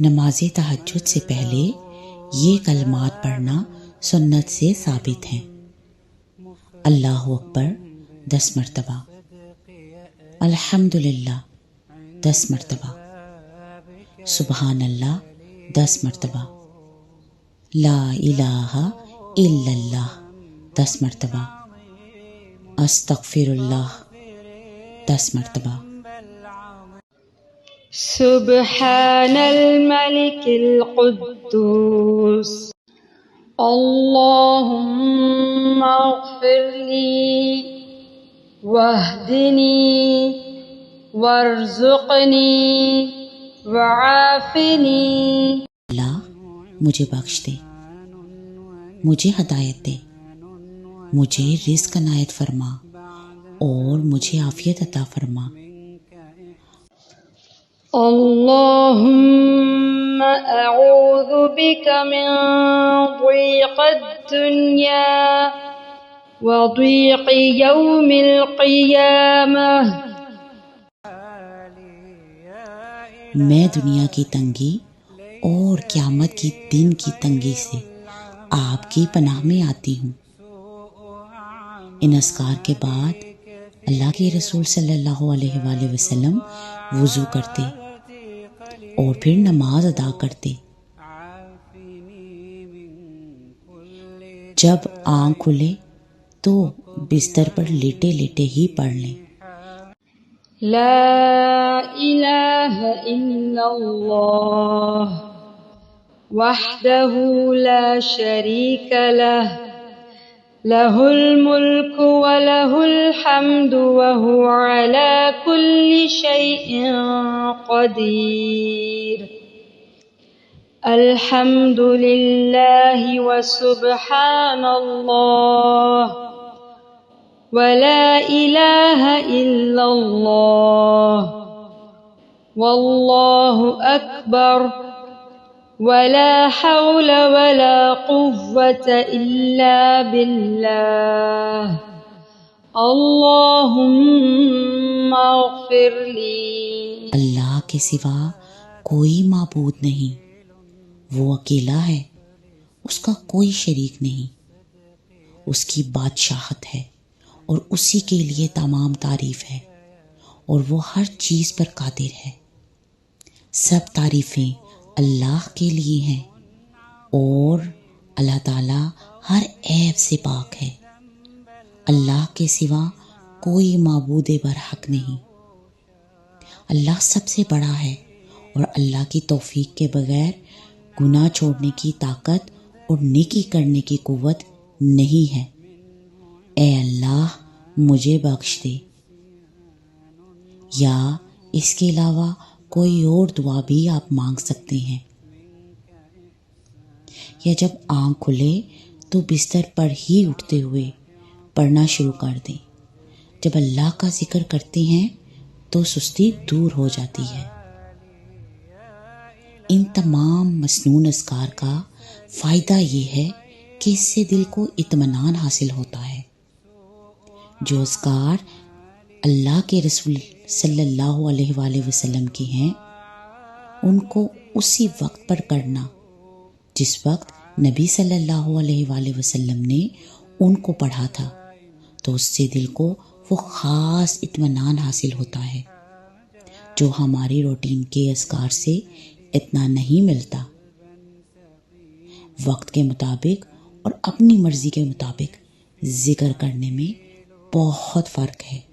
نماز تہجد سے پہلے یہ کلمات پڑھنا سنت سے ثابت ہیں۔ اللہ اکبر 10 مرتبہ، الحمدللہ 10 مرتبہ، سبحان اللہ 10 مرتبہ، لا الہ الا اللہ 10 مرتبہ، استغفر اللہ 10 مرتبہ۔ سبحان الملك القدوس اللهم اغفر لي واهدني وارزقني وعافني۔ اللہ مجھے بخش دے، مجھے ہدایت دے، مجھے رزق عنایت فرما اور مجھے عافیت عطا فرما۔ اللهم اعوذ بك من ضيق الدنيا وضيق يوم القيامة۔ میں دنیا کی تنگی اور قیامت کی دن کی تنگی سے آپ کی پناہ میں آتی ہوں۔ ان اذکار کے بعد اللہ کے رسول صلی اللہ علیہ وآلہ وسلم وضو کرتے اور پھر نماز ادا کرتے۔ جب آنکھ کھلے تو بستر پر لیٹے لیٹے ہی پڑھ لیں۔ لا الہ الا اللہ وحدہ لا شریک لہ لہ الملک ولہ الحمد وہو علی کل شیء قدیر۔ الحمد للہ وسبحان اللہ ولا الہ الا اللہ واللہ اکبر ولا حول ولا قوة الا باللہ۔ اللہم اغفر لی۔ اللہ کے سوا کوئی معبود نہیں، وہ اکیلا ہے، اس کا کوئی شریک نہیں، اس کی بادشاہت ہے اور اسی کے لیے تمام تعریف ہے، اور وہ ہر چیز پر قادر ہے۔ سب تعریفیں اللہ کے لیے ہیں اور اللہ تعالیٰ ہر عیب سے پاک ہے۔ اللہ کے سوا کوئی معبود برحق نہیں۔ اللہ سب سے بڑا ہے اور اللہ کی توفیق کے بغیر گناہ چھوڑنے کی طاقت اور نیکی کرنے کی قوت نہیں ہے۔ اے اللہ مجھے بخش دے۔ یا اس کے علاوہ کوئی اور دعا بھی آپ مانگ سکتے ہیں۔ یا جب آنکھ کھلے تو بستر پر ہی اٹھتے ہوئے پڑھنا شروع کر دیں۔ جب اللہ کا ذکر کرتے ہیں تو سستی دور ہو جاتی ہے۔ ان تمام مسنون اذکار کا فائدہ یہ ہے کہ اس سے دل کو اطمینان حاصل ہوتا ہے۔ جو اذکار اللہ کے رسول صلی اللہ علیہ وآلہ وسلم کے ہیں ان کو اسی وقت پر کرنا جس وقت نبی صلی اللہ علیہ وآلہ وسلم نے ان کو پڑھا تھا، تو اس سے دل کو وہ خاص اطمینان حاصل ہوتا ہے جو ہماری روٹین کے اذکار سے اتنا نہیں ملتا۔ وقت کے مطابق اور اپنی مرضی کے مطابق ذکر کرنے میں بہت فرق ہے۔